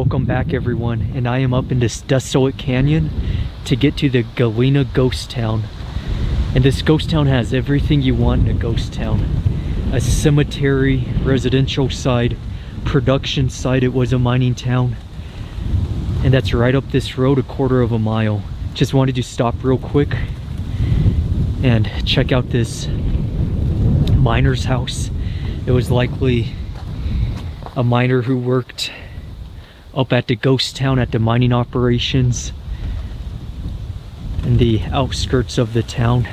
Welcome back everyone, and I am up in this desolate canyon to get to the Galena ghost town. And this ghost town has everything you want in a ghost town. A cemetery, residential side, production site. It was a mining town. And that's right up this road, a quarter of a mile. Just wanted to stop real quick and check out this miner's house. It was likely a miner who worked up at the ghost town at the mining operations in the outskirts of the town.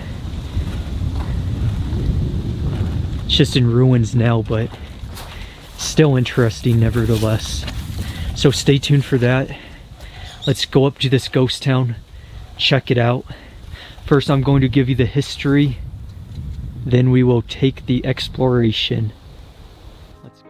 It's just in ruins now, but still interesting nevertheless. So stay tuned for that. Let's go up to this ghost town, check it out. First I'm going to give you the history, then we will take the exploration. Let's go.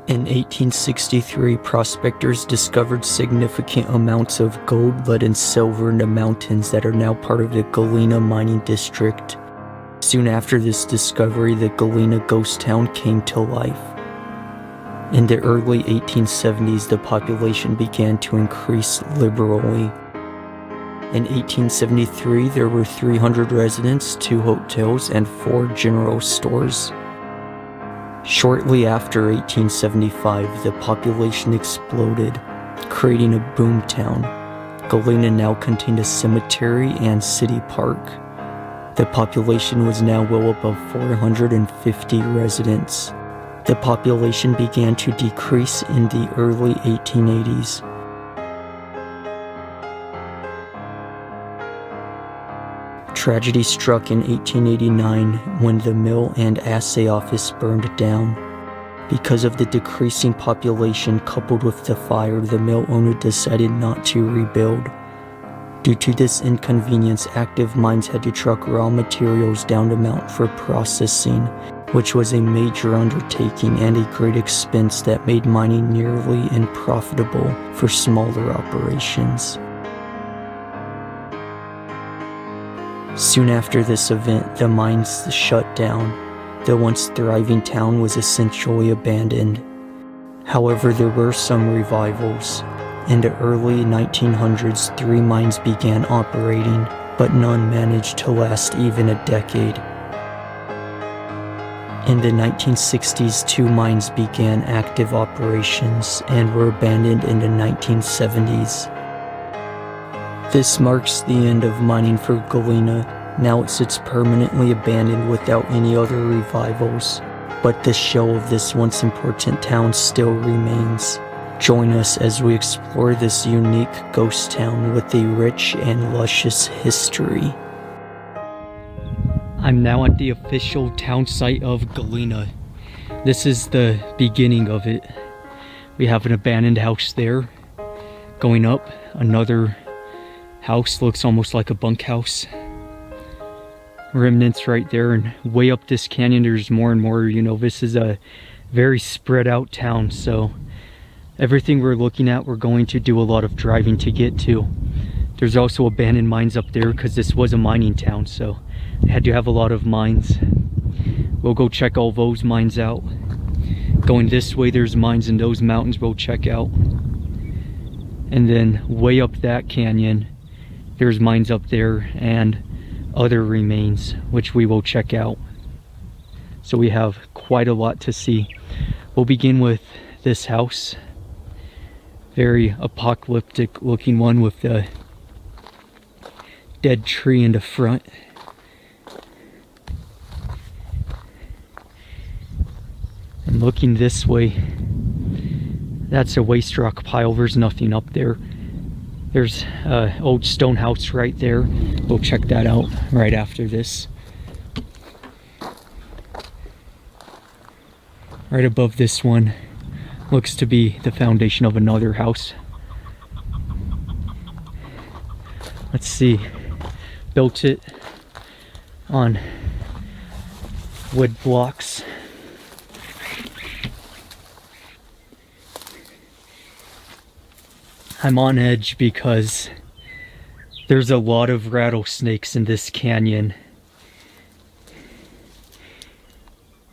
In 1863, prospectors discovered significant amounts of gold, lead, and silver in the mountains that are now part of the Galena mining district. Soon after this discovery, the Galena ghost town came to life. In the early 1870s, the population began to increase liberally. In 1873, there were 300 residents, 2 hotels, and 4 general stores. Shortly after 1875, the population exploded, creating a boom town. Galena now contained a cemetery and city park. The population was now well above 450 residents. The population began to decrease in the early 1880s. Tragedy struck in 1889 when the mill and assay office burned down. Because of the decreasing population coupled with the fire, the mill owner decided not to rebuild. Due to this inconvenience, active mines had to truck raw materials down the mountain for processing, which was a major undertaking and a great expense that made mining nearly unprofitable for smaller operations. Soon after this event, the mines shut down. The once thriving town was essentially abandoned. However, there were some revivals. In the early 1900s, 3 mines began operating, but none managed to last even a decade. In the 1960s, 2 mines began active operations and were abandoned in the 1970s. This marks the end of mining for Galena. Now it sits permanently abandoned without any other revivals, but the shell of this once important town still remains. Join us as we explore this unique ghost town with a rich and luscious history. I'm now at the official town site of Galena. This is the beginning of it. We have an abandoned house there. Going up, another house, looks almost like a bunkhouse. Remnants right there, and way up this canyon there's more and more. You know, this is a very spread out town, so everything we're looking at we're going to do a lot of driving to get to. There's also abandoned mines up there because this was a mining town, so they had to have a lot of mines. We'll go check all those mines out. Going this way there's mines in those mountains we'll check out. And then way up that canyon there's mines up there and other remains which we will check out. So we have quite a lot to see. We'll begin with this house. Very apocalyptic looking one with the dead tree in the front. And looking this way, that's a waste rock pile. There's nothing up there. There's an old stone house right there. We'll check that out right after this. Right above this one looks to be the foundation of another house. Let's see. Built it on wood blocks. I'm on edge because there's a lot of rattlesnakes in this canyon.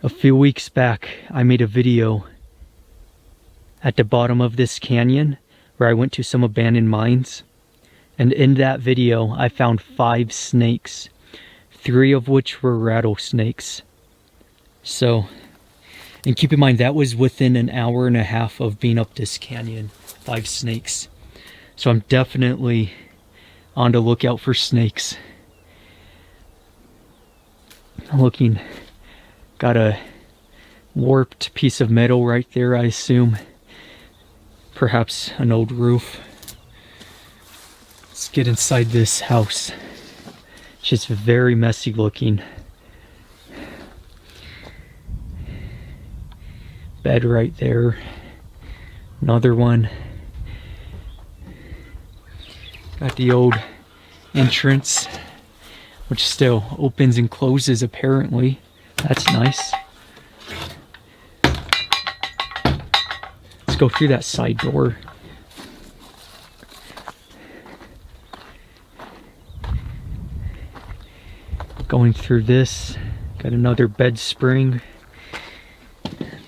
A few weeks back, I made a video at the bottom of this canyon where I went to some abandoned mines. And in that video, I found 5 snakes, 3 of which were rattlesnakes. So, and keep in mind, that was within an hour and a half of being up this canyon, 5 snakes. So I'm definitely on the lookout for snakes. Looking, got a warped piece of metal right there, I assume. Perhaps an old roof. Let's get inside this house. It's just very messy looking. Bed right there. Another one. Got the old entrance, which still opens and closes apparently. That's nice. Let's go through that side door. Going through this, got another bed spring.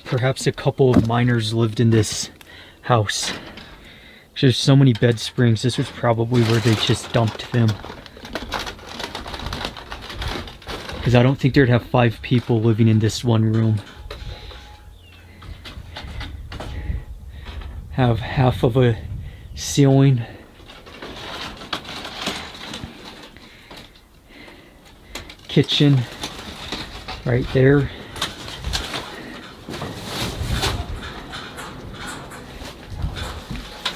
Perhaps a couple of miners lived in this house. There's so many bed springs, this was probably where they just dumped them. Because I don't think there'd have 5 people living in this one room. Have half of a ceiling. Kitchen right there.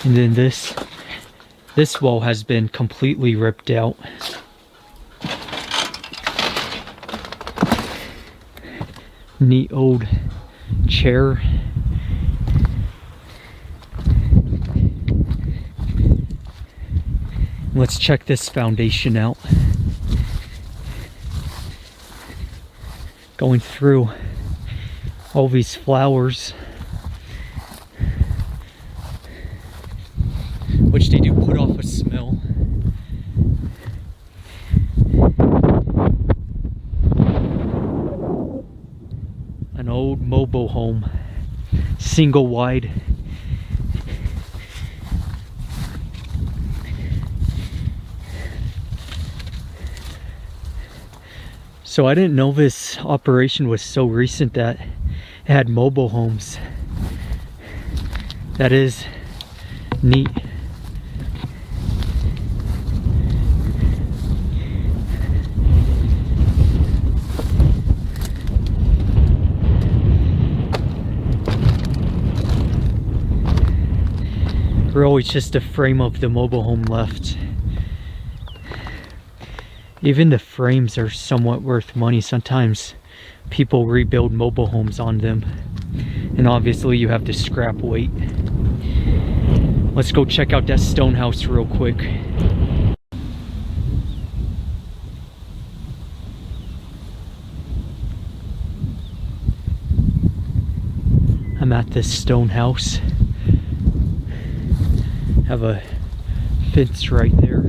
And then this wall has been completely ripped out. Neat old chair. Let's check this foundation out. Going through all these flowers, which they do put off a smell. An old mobile home, single wide. So I didn't know this operation was so recent that it had mobile homes. That is neat. Really just a frame of the mobile home left. Even the frames are somewhat worth money. Sometimes people rebuild mobile homes on them. And obviously you have to scrap weight. Let's go check out that stone house real quick. I'm at this stone house. Have a fence right there.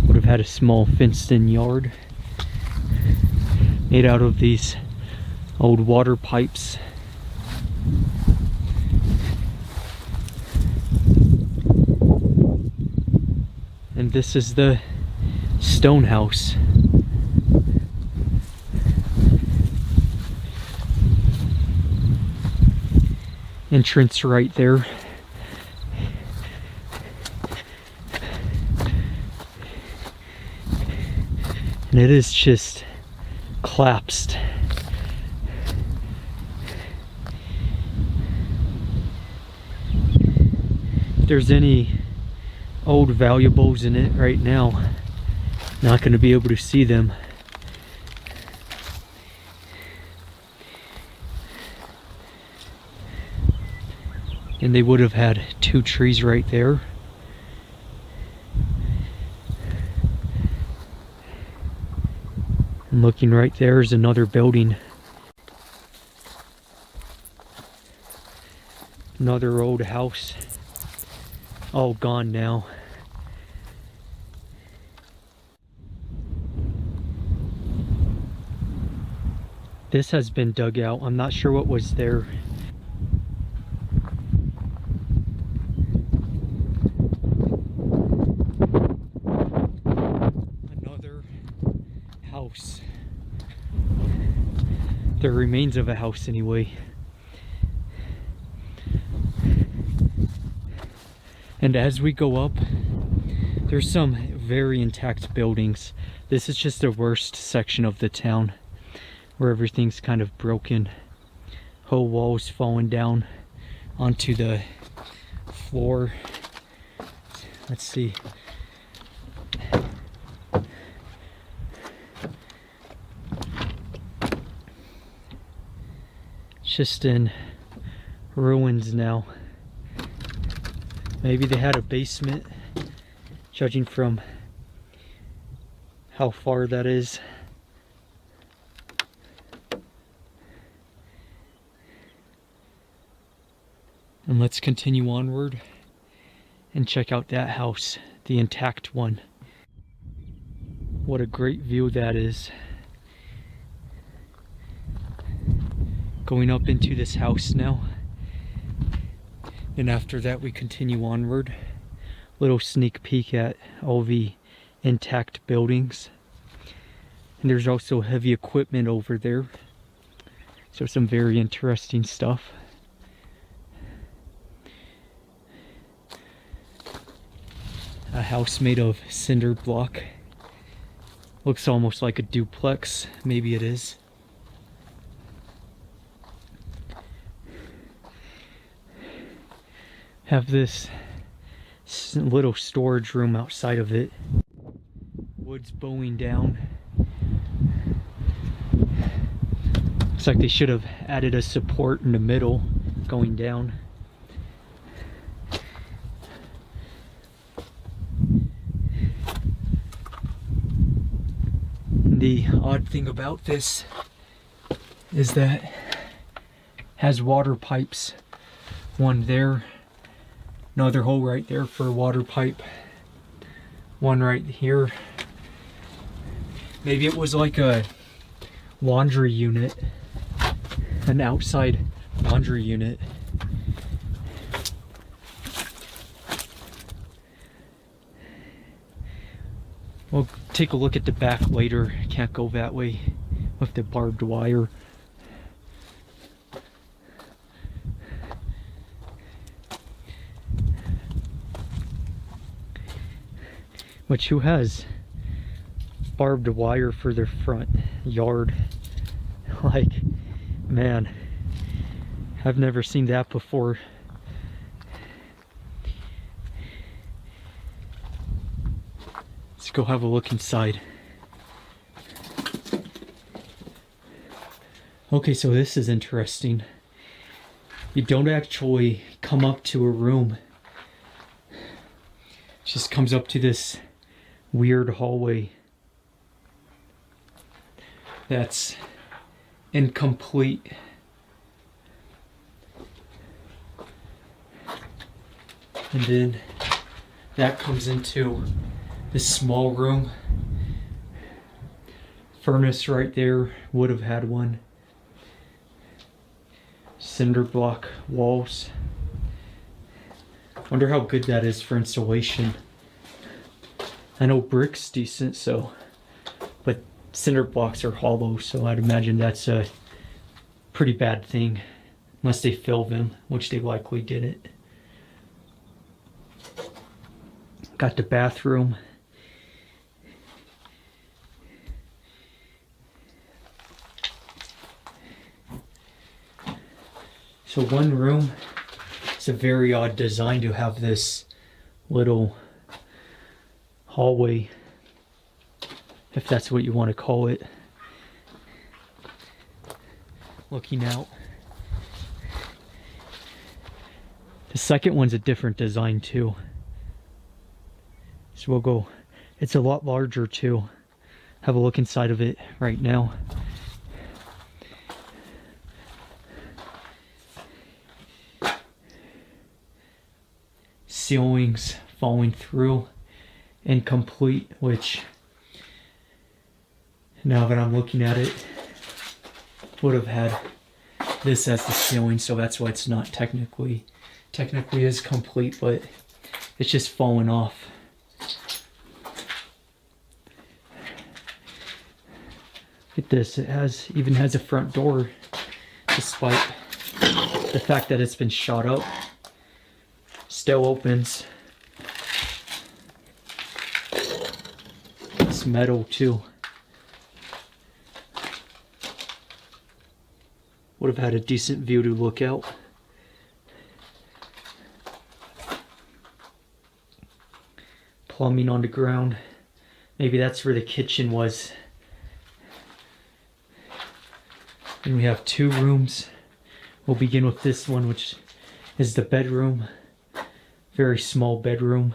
Would have had a small fenced-in yard made out of these old water pipes. And this is the stone house. Entrance right there. And it is just collapsed. If there's any old valuables in it right now, not going to be able to see them. And they would have had 2 trees right there. And looking right there is another building. Another old house. All gone now. This has been dug out. I'm not sure what was there. Another house. The remains of a house anyway. And as we go up, there's some very intact buildings. This is just the worst section of the town, where everything's kind of broken. Whole walls falling down onto the floor. Let's see. It's just in ruins now. Maybe they had a basement, judging from how far that is. And let's continue onward and check out that house, the intact one. What a great view that is. Going up into this house now. And after that we continue onward. Little sneak peek at all the intact buildings. And there's also heavy equipment over there. So some very interesting stuff. A house made of cinder block. Looks almost like a duplex. Maybe it is. Have this little storage room outside of it. Wood's bowing down. Looks like they should have added a support in the middle going down. The odd thing about this is that it has water pipes. One there, another hole right there for a water pipe, one right here. Maybe it was like a laundry unit, an outside laundry unit. We'll take a look at the back later. Can't go that way with the barbed wire. Which who has barbed wire for their front yard? Like, man, I've never seen that before. Let's go have a look inside. Okay, so this is interesting. You don't actually come up to a room. It just comes up to this weird hallway that's incomplete. And then that comes into this small room. Furnace right there, would have had one. Cinder block walls. Wonder how good that is for insulation. I know brick's decent, so, but cinder blocks are hollow, so I'd imagine that's a pretty bad thing, unless they fill them, which they likely didn't. Got the bathroom. So one room, it's a very odd design to have this little hallway, if that's what you want to call it, looking out. The second one's a different design too. So we'll go, it's a lot larger too. Have a look inside of it right now. Ceilings falling through, incomplete, which now that I'm looking at it, would have had this as the ceiling, so that's why it's not technically is complete, but it's just falling off. Look at this, it even has a front door, despite the fact that it's been shot up. Still opens. It's metal too. Would have had a decent view to look out. Plumbing on the ground. Maybe that's where the kitchen was. And we have 2 rooms. We'll begin with this one, which is the bedroom. Very small bedroom.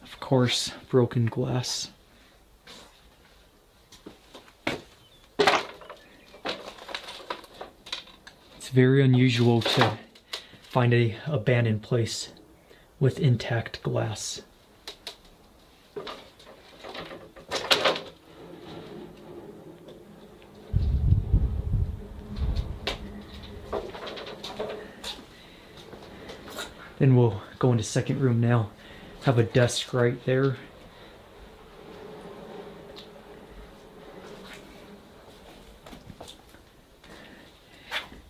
Of course, broken glass. It's very unusual to find an abandoned place with intact glass. Then we'll go into second room now. Have a desk right there.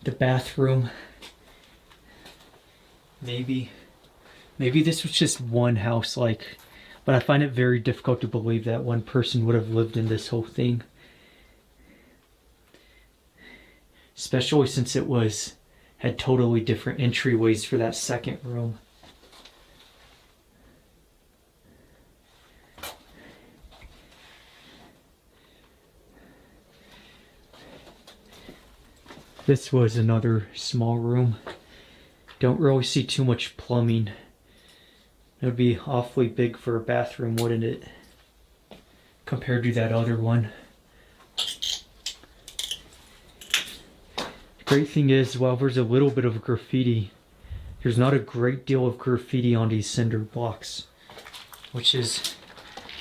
The bathroom. Maybe this was just one house, but I find it very difficult to believe that one person would have lived in this whole thing. Especially since it had totally different entryways for that second room. This was another small room. Don't really see too much plumbing. It would be awfully big for a bathroom, wouldn't it? Compared to that other one. The great thing is, while there's a little bit of graffiti, there's not a great deal of graffiti on these cinder blocks, which is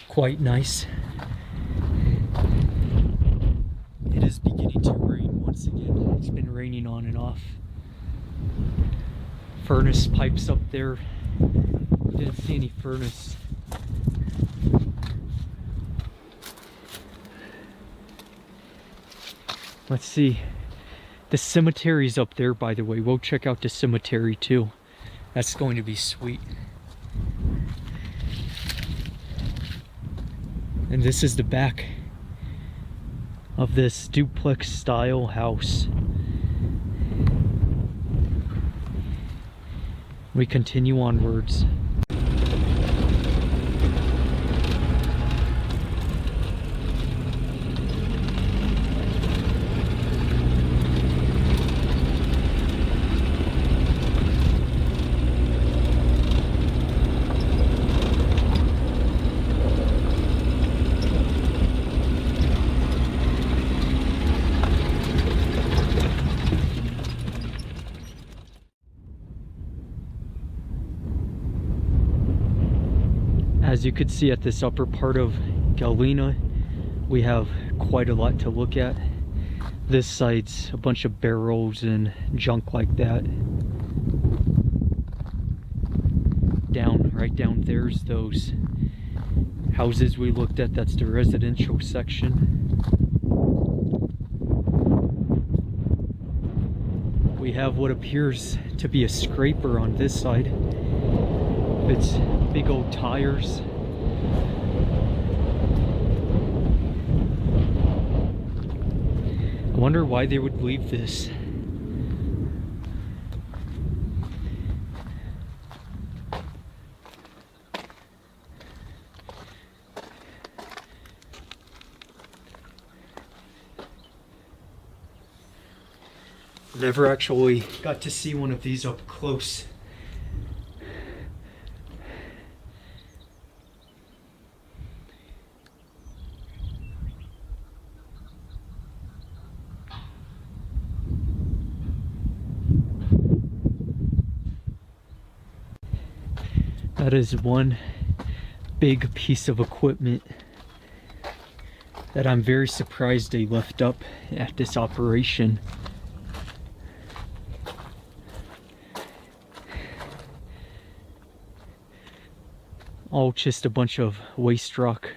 quite nice. It is beginning to rain once again. It's been raining on and off. Furnace pipes up there. Didn't see any furnace. Let's see. The cemetery's up there, by the way. We'll check out the cemetery too. That's going to be sweet. And this is the back of this duplex style house. We continue onwards. As you could see at this upper part of Galena, we have quite a lot to look at. This side's a bunch of barrels and junk like that. Right down there's those houses we looked at. That's the residential section. We have what appears to be a scraper on this side. It's big old tires. I wonder why they would leave this. Never actually got to see one of these up close. That is one big piece of equipment that I'm very surprised they left up at this operation. All just a bunch of waste rock.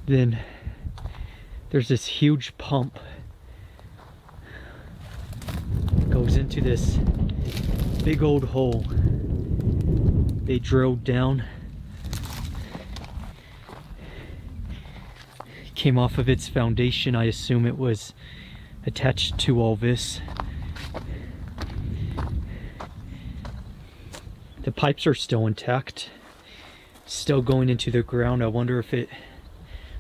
Then there's this huge pump. It goes into this big old hole. They drilled down. Came off of its foundation. I assume it was attached to all this. The pipes are still intact, still going into the ground. I wonder if it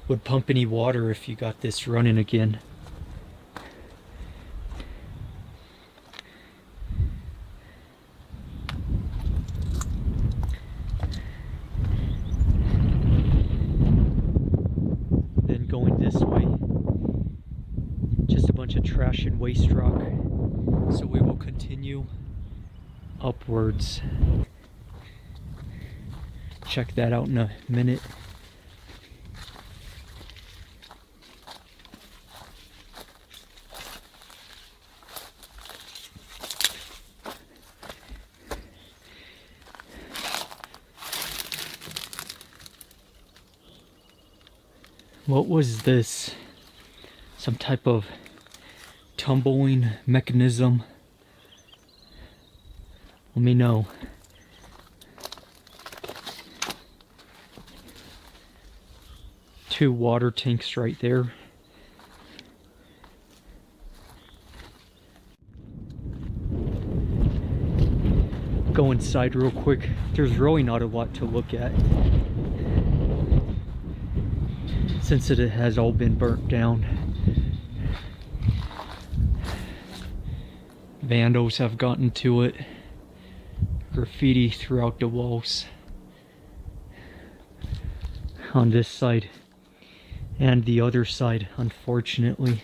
would pump any water if you got this running again. Then going this way, just a bunch of trash and waste rock. So we will continue upwards. Check that out in a minute. What was this? Some type of tumbling mechanism? Let me know. Two water tanks right there. Go inside real quick. There's really not a lot to look at, since it has all been burnt down. Vandals have gotten to it. Graffiti throughout the walls on this side and the other side, unfortunately.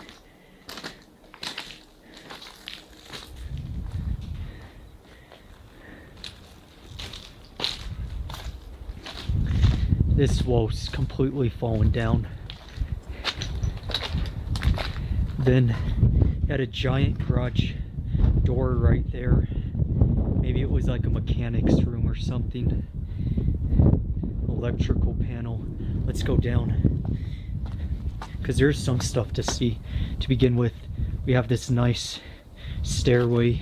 This wall's completely fallen down. Then had a giant garage door right there. Maybe it was like a mechanic's room or something. Electrical panel. Let's go down, because there's some stuff to see. To begin with, we have this nice stairway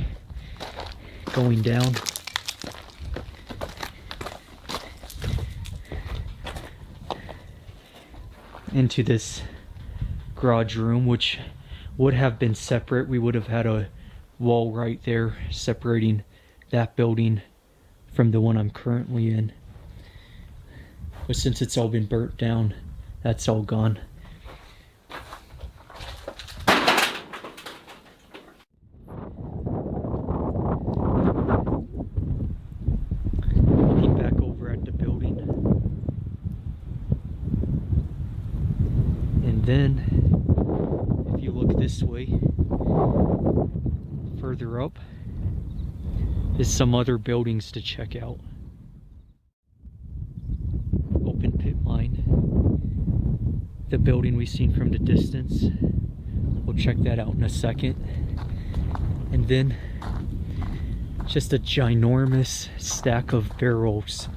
going down. Into this garage room, which would have been separate. We would have had a wall right there separating that building from the one I'm currently in. But since it's all been burnt down, that's all gone. Looking back over at the building. And then, if you look this way, further up, is some other buildings to check out. Open pit mine. The building we've seen from the distance. We'll check that out in a second. And then just a ginormous stack of barrels.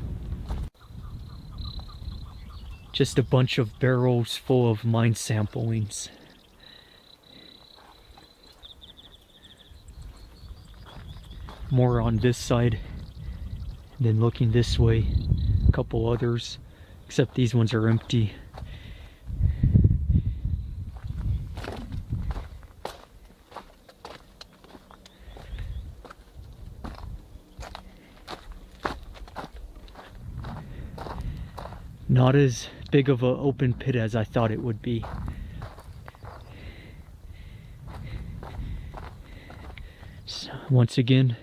Just a bunch of barrels full of mine samplings. More on this side. And then looking this way, a couple others, except these ones are empty. Not as big of an open pit as I thought it would be. So once again,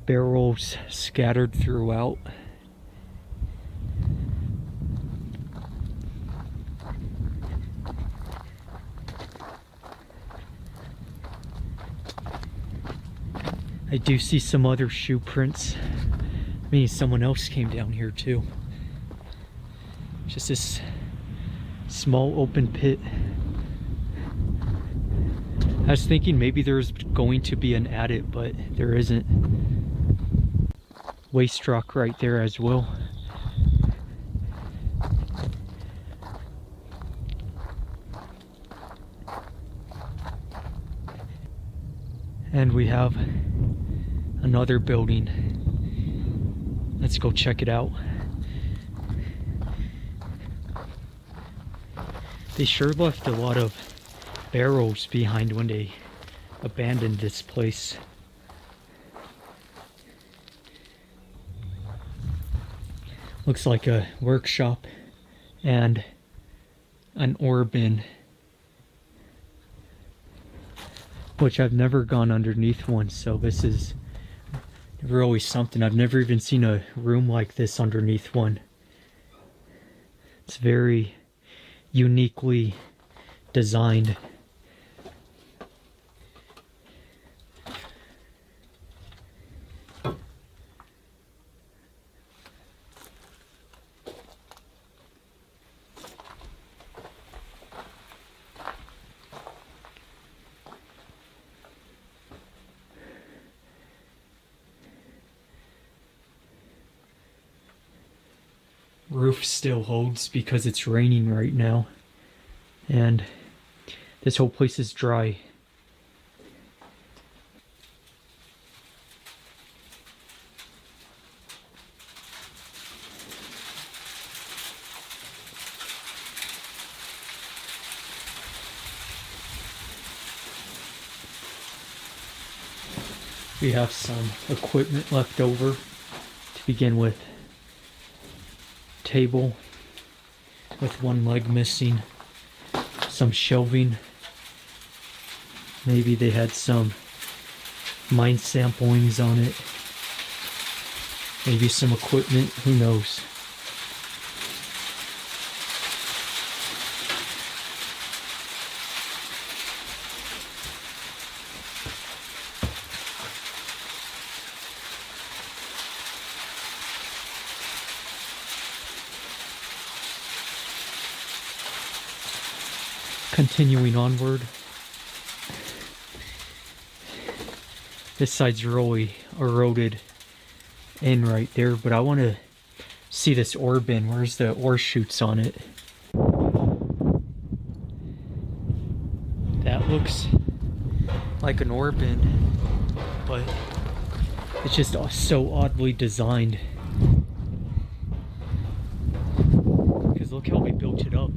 barrels scattered throughout. I do see some other shoe prints. Maybe someone else came down here too. Just this small open pit. I was thinking maybe there's going to be an adit, but there isn't. Waste rock right there as well. And we have another building. Let's go check it out. They sure left a lot of barrels behind when they abandoned this place. Looks like a workshop and an ore bin, which I've never gone underneath one, so this is really something. I've never even seen a room like this underneath one. It's very uniquely designed. Roof still holds because it's raining right now, and this whole place is dry. We have some equipment left over to begin with. Table with one leg missing, some shelving. Maybe they had some mine samplings on it. Maybe some equipment, who knows. Continuing onward. This side's really eroded in right there, but I want to see this ore bin. Where's the ore chutes on it? That looks like an ore bin, but it's just so oddly designed. Because look how we built it up.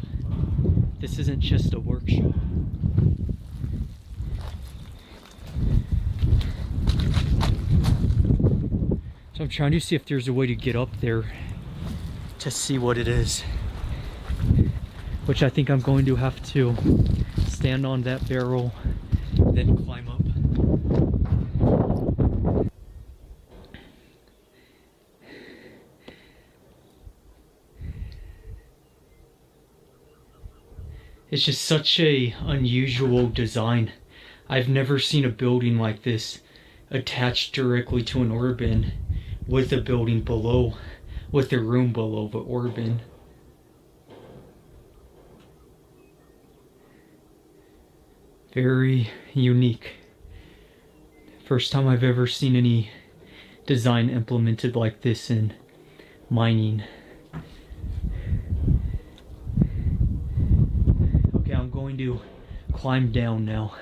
This isn't just a workshop. So I'm trying to see if there's a way to get up there to see what it is. Which I think I'm going to have to stand on that barrel, then climb up. It's just such a unusual design. I've never seen a building like this attached directly to an ore bin with a building below, with a room below the ore bin. Very unique. First time I've ever seen any design implemented like this in mining. I'm going to climb down now.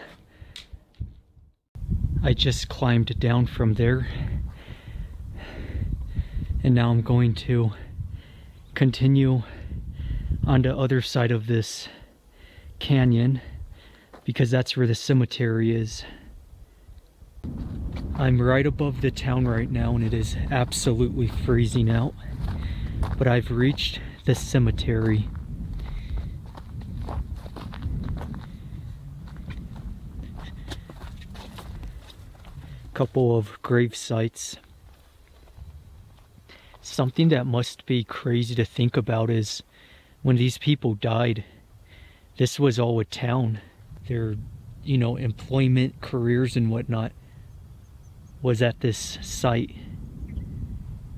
I just climbed down from there, and now I'm going to continue on the other side of this canyon because that's where the cemetery is. I'm right above the town right now and it is absolutely freezing out, but I've reached the cemetery. Couple of grave sites. Something that must be crazy to think about is when these people died, this was all a town. Their, employment, careers and whatnot was at this site.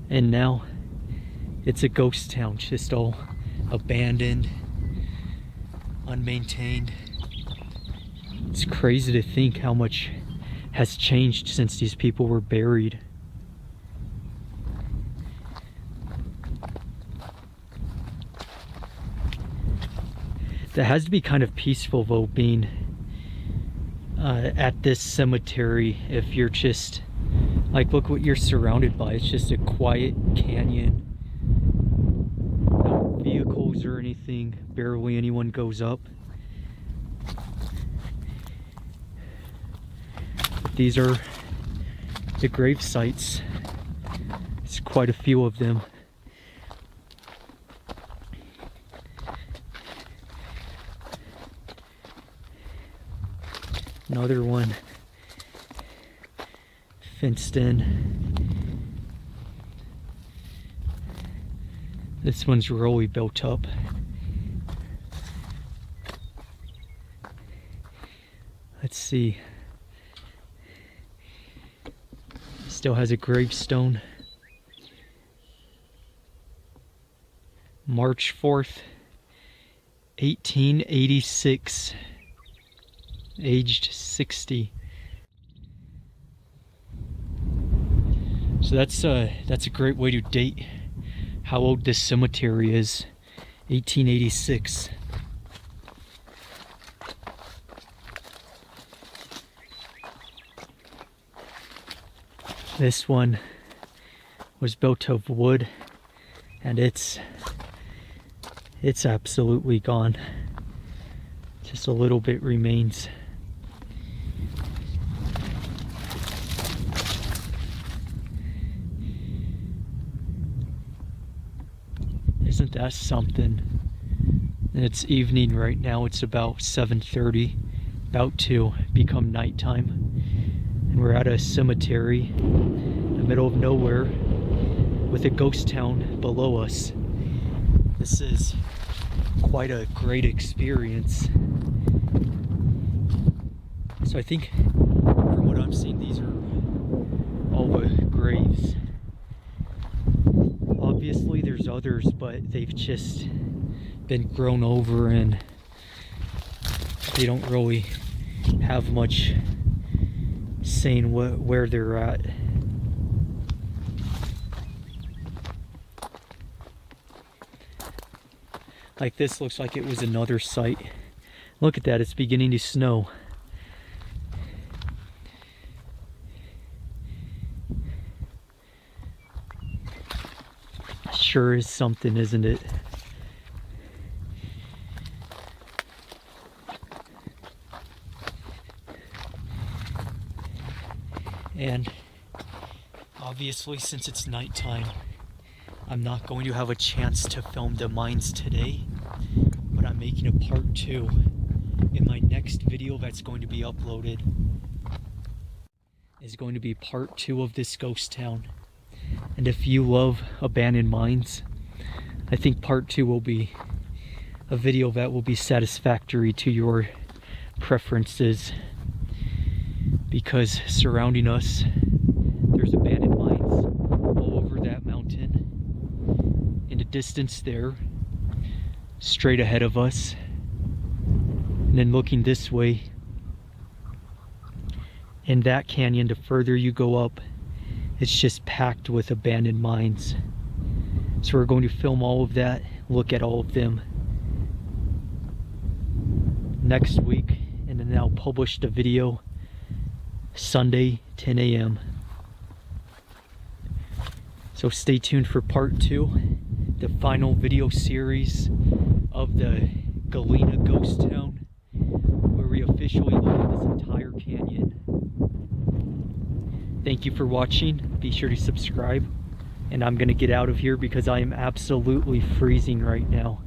And now it's a ghost town, just all abandoned, unmaintained. It's crazy to think how much has changed since these people were buried. That has to be kind of peaceful though, being at this cemetery. If you're just like, look what you're surrounded by. It's just a quiet canyon, no vehicles or anything, barely anyone goes up. These are the grave sites. There's quite a few of them. Another one fenced in. This one's really built up. Let's see. Still has a gravestone. March 4th, 1886. Aged 60. So that's a great way to date how old this cemetery is. 1886. This one was built of wood, and it's absolutely gone. Just a little bit remains. Isn't that something? And it's evening right now. It's about 7:30, about to become nighttime. And we're at a cemetery in the middle of nowhere with a ghost town below us. This is quite a great experience. So I think from what I'm seeing, these are all the graves. Obviously there's others, but they've just been grown over and they don't really have much saying where they're at. Like this looks like it was another site. Look at that, it's beginning to snow. Sure is something, isn't it? And obviously, since it's nighttime, I'm not going to have a chance to film the mines today, but I'm making a part 2 in my next video that's going to be uploaded. Is going to be part 2 of this ghost town. And if you love abandoned mines, I think part 2 will be a video that will be satisfactory to your preferences, because surrounding us there's abandoned mines all over that mountain. In the distance there, straight ahead of us, and then looking this way, in that canyon, the further you go up, it's just packed with abandoned mines. So we're going to film all of that, look at all of them next week, and then I'll publish the video Sunday, 10 a.m. So stay tuned for part 2, the final video series of the Galena ghost town, where we officially look at this entire canyon. Thank you for watching. Be sure to subscribe. And I'm gonna get out of here because I am absolutely freezing right now.